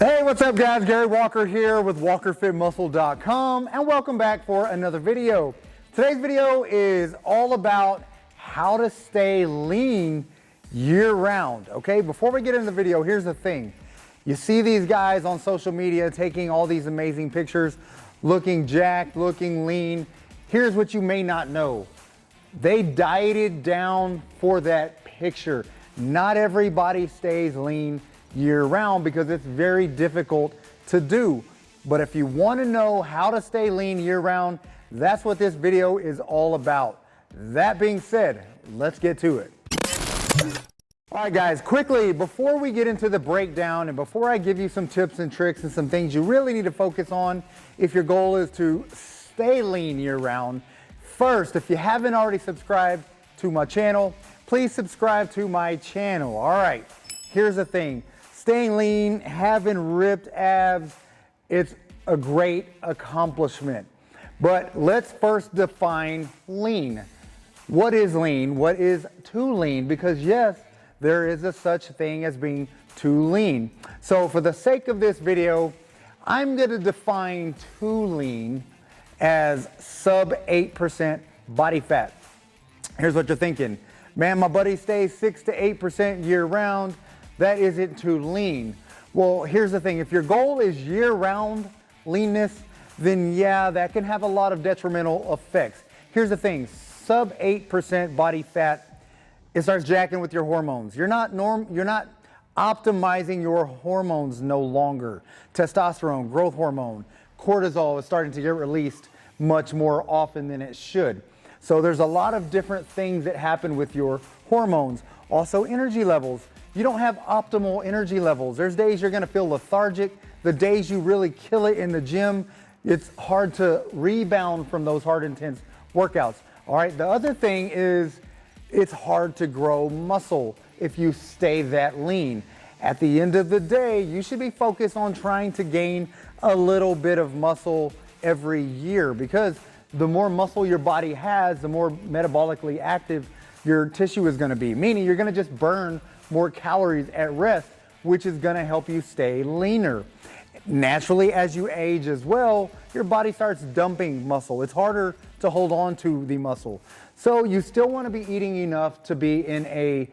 Hey, what's up guys? Gary Walker here with WalkerFitMuscle.com and welcome back for another video. Today's video is all about how to stay lean year-round, okay? Before we get into the video, here's the thing. You see these guys on social media taking all these amazing pictures, looking jacked, looking lean. Here's what you may not know. They dieted down for that picture. Not everybody stays lean year-round because it's very difficult to do. But if you want to know how to stay lean year-round, that's what this video is all about. That being said, let's get to it. All right guys, quickly, before we get into the breakdown and before I give you some tips and tricks and some things you really need to focus on if your goal is to stay lean year-round, first, if you haven't already subscribed to my channel, please subscribe to my channel. All right, here's the thing. Staying lean, having ripped abs, it's a great accomplishment. But let's first define lean. What is lean? What is too lean? Because yes, there is a such thing as being too lean. So for the sake of this video, I'm gonna define too lean as sub 8% body fat. Here's what you're thinking. Man, my buddy stays 6 to 8% year round. That isn't too lean. Well, here's the thing. If your goal is year-round leanness, then yeah, that can have a lot of detrimental effects. Here's the thing. Sub 8% body fat, it starts jacking with your hormones. You're not optimizing your hormones no longer. Testosterone, growth hormone, cortisol is starting to get released much more often than it should. So there's a lot of different things that happen with your hormones. Also energy levels. You don't have optimal energy levels. There's days you're gonna feel lethargic. The days you really kill it in the gym, it's hard to rebound from those hard, intense workouts. All right, the other thing is it's hard to grow muscle if you stay that lean. At the end of the day, you should be focused on trying to gain a little bit of muscle every year because the more muscle your body has, the more metabolically active your tissue is gonna be, meaning you're gonna just burn more calories at rest, which is gonna help you stay leaner. Naturally, as you age as well, your body starts dumping muscle. It's harder to hold on to the muscle. So you still wanna be eating enough to be in a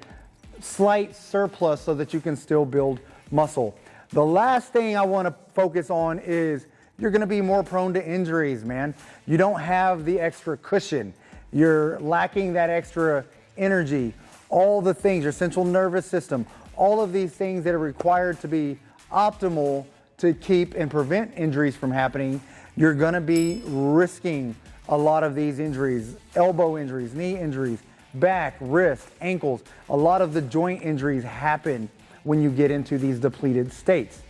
slight surplus so that you can still build muscle. The last thing I wanna focus on is you're gonna be more prone to injuries, man. You don't have the extra cushion. You're lacking that extra energy. All the things, your central nervous system, all of these things that are required to be optimal to keep and prevent injuries from happening, you're gonna be risking a lot of these injuries, elbow injuries, knee injuries, back, wrist, ankles. A lot of the joint injuries happen when you get into these depleted states.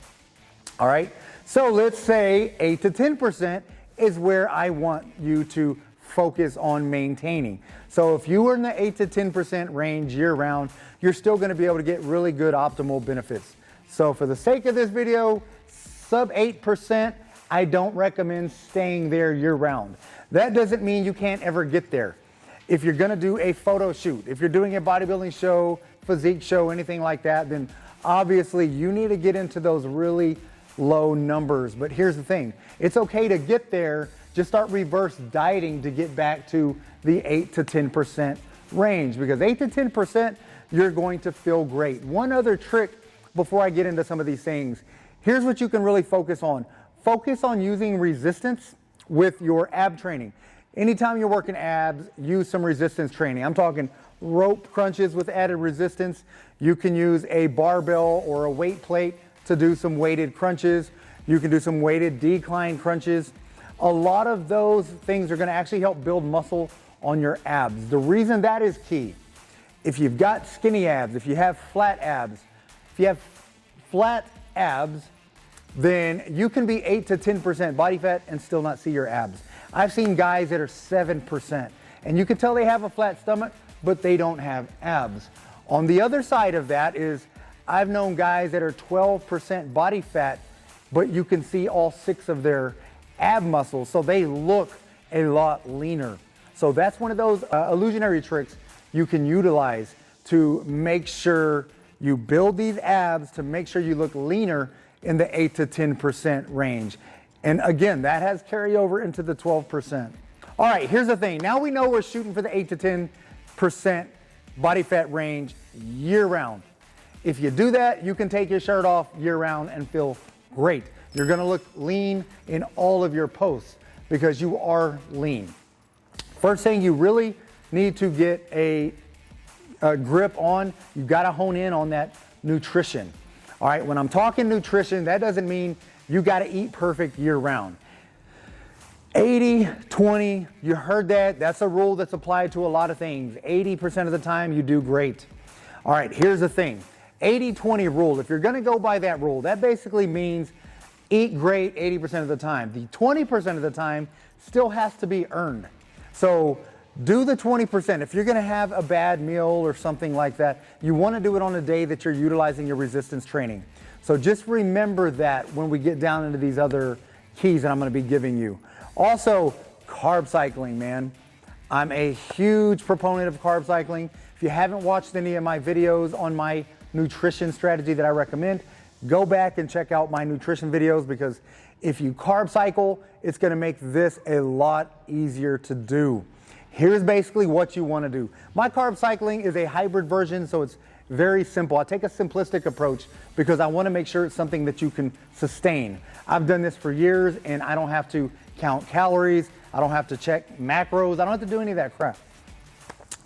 All right, so let's say 8 to 10% is where I want you to focus on maintaining. So if you are in the 8 to 10% range year-round, you're still gonna be able to get really good optimal benefits. So for the sake of this video, sub 8%, I don't recommend staying there year-round. That doesn't mean you can't ever get there. If you're gonna do a photo shoot, if you're doing a bodybuilding show, physique show, anything like that, then obviously you need to get into those really low numbers. But here's the thing, it's okay to get there. Just start reverse dieting to get back to the 8 to 10% range because 8 to 10%, you're going to feel great. One other trick before I get into some of these things, here's what you can really focus on. Focus on using resistance with your ab training. Anytime you're working abs, use some resistance training. I'm talking rope crunches with added resistance. You can use a barbell or a weight plate to do some weighted crunches. You can do some weighted decline crunches. A lot of those things are gonna actually help build muscle on your abs. The reason that is key, if you've got skinny abs, if you have flat abs, then you can be 8 to 10% body fat and still not see your abs. I've seen guys that are 7%, and you can tell they have a flat stomach, but they don't have abs. On the other side of that is, I've known guys that are 12% body fat, but you can see all 6 of their ab muscles, so they look a lot leaner. So that's one of those illusionary tricks you can utilize to make sure you build these abs, to make sure you look leaner in the 8 to 10% range. And again, that has carryover into the 12%. All right, here's the thing. Now we know we're shooting for the 8 to 10% body fat range year round. If you do that, you can take your shirt off year round and feel great. You're gonna look lean in all of your posts because you are lean. First thing you really need to get a grip on, you gotta hone in on that nutrition. All right, when I'm talking nutrition, that doesn't mean you gotta eat perfect year round. 80-20, you heard that. That's a rule that's applied to a lot of things. 80% of the time you do great. All right, here's the thing. 80-20 rule, if you're gonna go by that rule, that basically means eat great 80% of the time. The 20% of the time still has to be earned. So do the 20%. If you're gonna have a bad meal or something like that, you wanna do it on a day that you're utilizing your resistance training. So just remember that when we get down into these other keys that I'm gonna be giving you. Also, carb cycling, man. I'm a huge proponent of carb cycling. If you haven't watched any of my videos on my nutrition strategy that I recommend, go back and check out my nutrition videos, because if you carb cycle, it's gonna make this a lot easier to do. Here's basically what you wanna do. My carb cycling is a hybrid version, so it's very simple. I take a simplistic approach because I wanna make sure it's something that you can sustain. I've done this for years and I don't have to count calories, I don't have to check macros, I don't have to do any of that crap.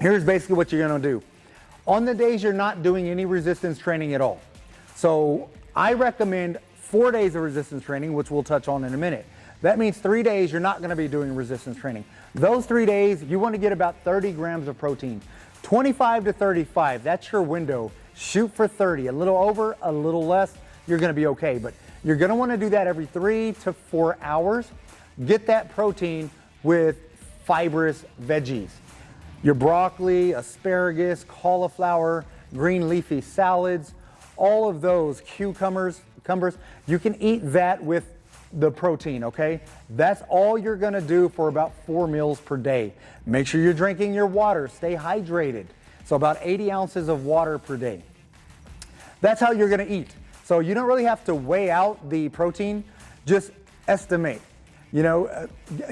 Here's basically what you're gonna do. On the days you're not doing any resistance training at all. So I recommend 4 days of resistance training, which we'll touch on in a minute. That means 3 days you're not gonna be doing resistance training. Those 3 days, you wanna get about 30 grams of protein. 25 to 35, that's your window. Shoot for 30, a little over, a little less, you're gonna be okay. But you're gonna wanna do that every 3 to 4 hours. Get that protein with fibrous veggies. Your broccoli, asparagus, cauliflower, green leafy salads, all of those, cucumbers, you can eat that with the protein, okay? That's all you're gonna do for about 4 meals per day. Make sure you're drinking your water, stay hydrated. So about 80 ounces of water per day. That's how you're gonna eat. So you don't really have to weigh out the protein, just estimate. You know,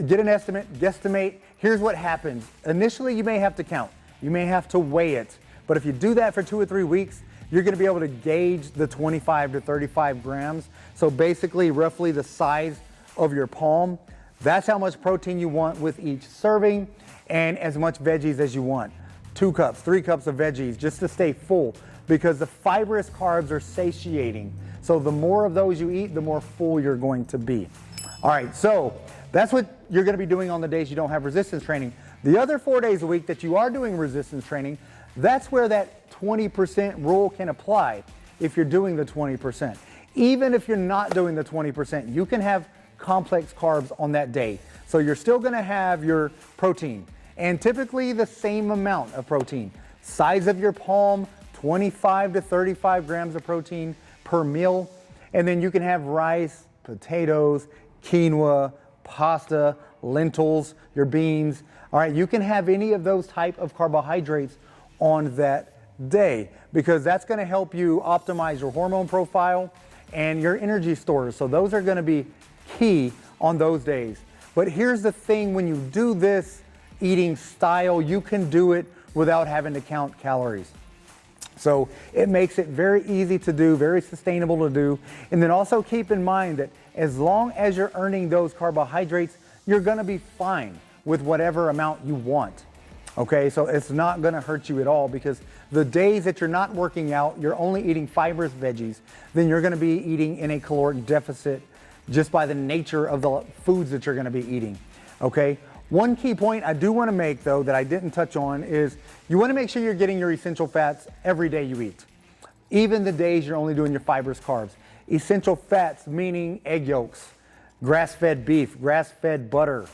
get an estimate, guesstimate. Here's what happens. Initially, you may have to count. You may have to weigh it. But if you do that for 2 or 3 weeks, you're gonna be able to gauge the 25 to 35 grams. So basically, roughly the size of your palm. That's how much protein you want with each serving, and as much veggies as you want. 2 cups, 3 cups of veggies, just to stay full, because the fibrous carbs are satiating. So the more of those you eat, the more full you're going to be. All right, so that's what you're gonna be doing on the days you don't have resistance training. The other 4 days a week that you are doing resistance training, that's where that 20% rule can apply if you're doing the 20%. Even if you're not doing the 20%, you can have complex carbs on that day. So you're still gonna have your protein, and typically the same amount of protein. Size of your palm, 25 to 35 grams of protein per meal. And then you can have rice, potatoes, quinoa, pasta, lentils, your beans. All right, you can have any of those type of carbohydrates on that day, because that's gonna help you optimize your hormone profile and your energy stores. So those are gonna be key on those days. But here's the thing, when you do this eating style, you can do it without having to count calories. So it makes it very easy to do, very sustainable to do. And then also keep in mind that as long as you're earning those carbohydrates, you're gonna be fine with whatever amount you want. Okay, so it's not gonna hurt you at all, because the days that you're not working out, you're only eating fibrous veggies, then you're gonna be eating in a caloric deficit just by the nature of the foods that you're gonna be eating, okay? One key point I do wanna make though that I didn't touch on is you wanna make sure you're getting your essential fats every day you eat, even the days you're only doing your fibrous carbs. Essential fats meaning egg yolks, grass-fed beef, grass-fed butter,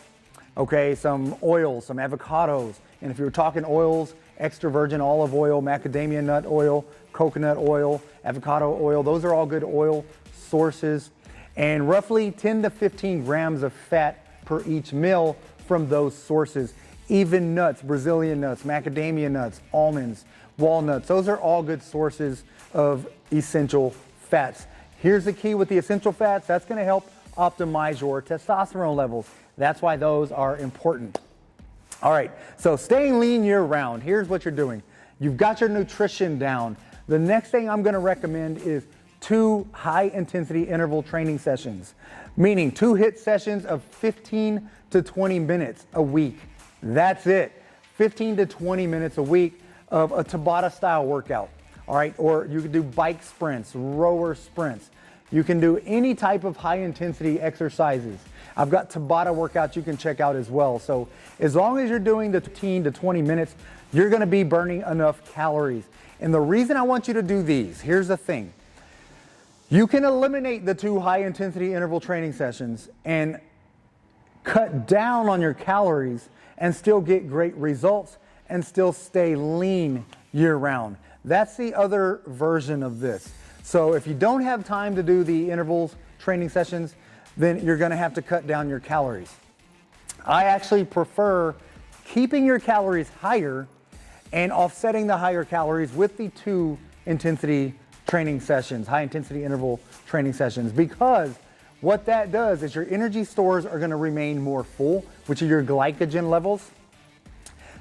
okay, some oils, some avocados, and if you're talking oils, extra virgin olive oil, macadamia nut oil, coconut oil, avocado oil, those are all good oil sources, and roughly 10 to 15 grams of fat per each meal from those sources. Even nuts, Brazilian nuts, macadamia nuts, almonds, walnuts, those are all good sources of essential fats. Here's the key with the essential fats. That's going to help optimize your testosterone levels. That's why those are important. All right, so staying lean year round, here's what you're doing. You've got your nutrition down. The next thing I'm gonna recommend is 2 high intensity interval training sessions, meaning 2 HIIT sessions of 15 to 20 minutes a week. That's it, 15 to 20 minutes a week of a Tabata style workout. All right, or you can do bike sprints, rower sprints. You can do any type of high intensity exercises. I've got Tabata workouts you can check out as well. So as long as you're doing the 15 to 20 minutes, you're gonna be burning enough calories. And the reason I want you to do these, here's the thing. You can eliminate the 2 high intensity interval training sessions and cut down on your calories and still get great results and still stay lean year round. That's the other version of this. So if you don't have time to do the intervals training sessions, then you're gonna have to cut down your calories. I actually prefer keeping your calories higher and offsetting the higher calories with the 2 intensity training sessions, high intensity interval training sessions, because what that does is your energy stores are gonna remain more full, which are your glycogen levels.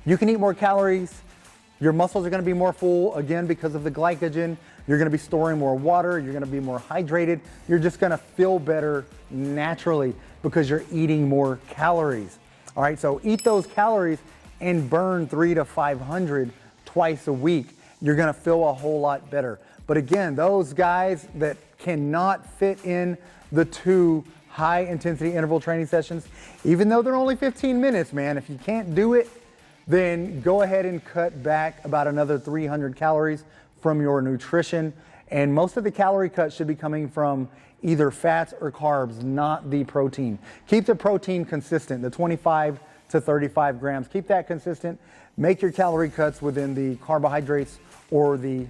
You can eat more calories, your muscles are gonna be more full, again, because of the glycogen. You're gonna be storing more water, you're gonna be more hydrated, you're just gonna feel better naturally because you're eating more calories. All right, so eat those calories and burn 300 to 500 twice a week. You're gonna feel a whole lot better. But again, those guys that cannot fit in the 2 high intensity interval training sessions, even though they're only 15 minutes, man, if you can't do it, then go ahead and cut back about another 300 calories from your nutrition. And most of the calorie cut should be coming from either fats or carbs, not the protein. Keep the protein consistent, the 25 to 35 grams. Keep that consistent. Make your calorie cuts within the carbohydrates or the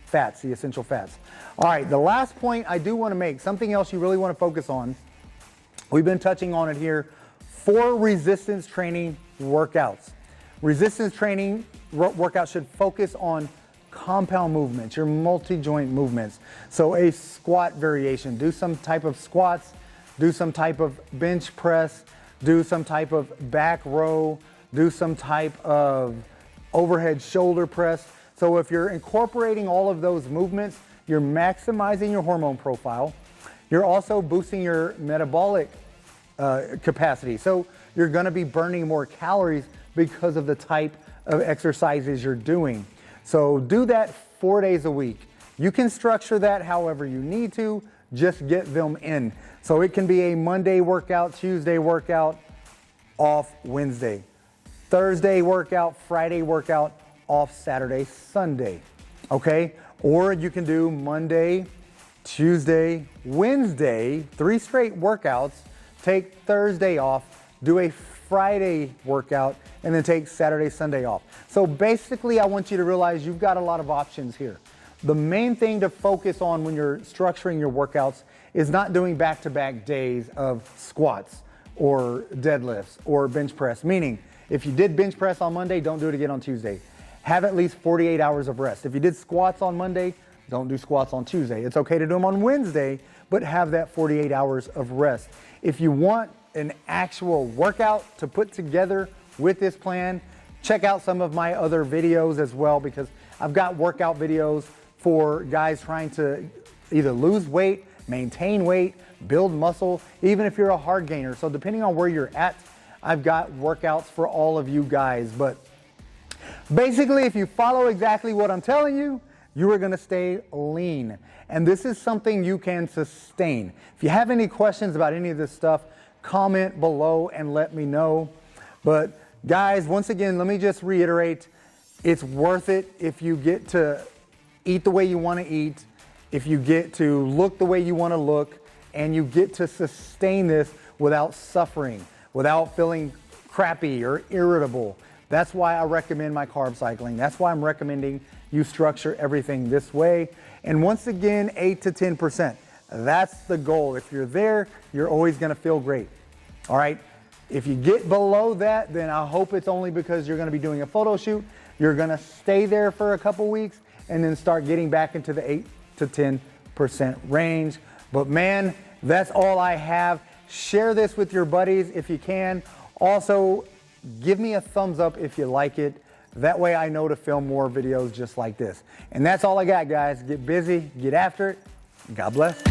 fats, the essential fats. All right, the last point I do want to make, something else you really want to focus on. We've been touching on it here, 4 resistance training workouts. Resistance training workouts should focus on compound movements, your multi-joint movements. So a squat variation, do some type of squats, do some type of bench press, do some type of back row, do some type of overhead shoulder press. So if you're incorporating all of those movements, you're maximizing your hormone profile. You're also boosting your metabolic capacity. So you're gonna be burning more calories because of the type of exercises you're doing. So do that 4 days a week. You can structure that however you need to, just get them in. So it can be a Monday workout, Tuesday workout, off Wednesday. Thursday workout, Friday workout, off Saturday, Sunday, okay? Or you can do Monday, Tuesday, Wednesday, 3 straight workouts, take Thursday off, do a Friday workout, and then take Saturday, Sunday off. So basically, I want you to realize you've got a lot of options here. The main thing to focus on when you're structuring your workouts is not doing back-to-back days of squats or deadlifts or bench press, meaning if you did bench press on Monday, don't do it again on Tuesday. Have at least 48 hours of rest. If you did squats on Monday, don't do squats on Tuesday. It's okay to do them on Wednesday, but have that 48 hours of rest. If you want an actual workout to put together with this plan, check out some of my other videos as well, because I've got workout videos for guys trying to either lose weight, maintain weight, build muscle, even if you're a hard gainer. So depending on where you're at, I've got workouts for all of you guys. But basically, if you follow exactly what I'm telling you, you are gonna stay lean. And this is something you can sustain. If you have any questions about any of this stuff, comment below and let me know. But guys, once again, let me just reiterate, it's worth it if you get to eat the way you want to eat, if you get to look the way you want to look, and you get to sustain this without suffering, without feeling crappy or irritable. That's why I recommend my carb cycling. That's why I'm recommending you structure everything this way. And once again, 8 to 10%. That's the goal. If you're there, you're always going to feel great. All right. If you get below that, then I hope it's only because you're going to be doing a photo shoot. You're going to stay there for a couple weeks and then start getting back into the 8 to 10%. 50% range. But man, that's all I have. Share this with your buddies if you can. Also, give me a thumbs up if you like it. That way I know to film more videos just like this. And that's all I got, guys. Get busy, get after it. God bless.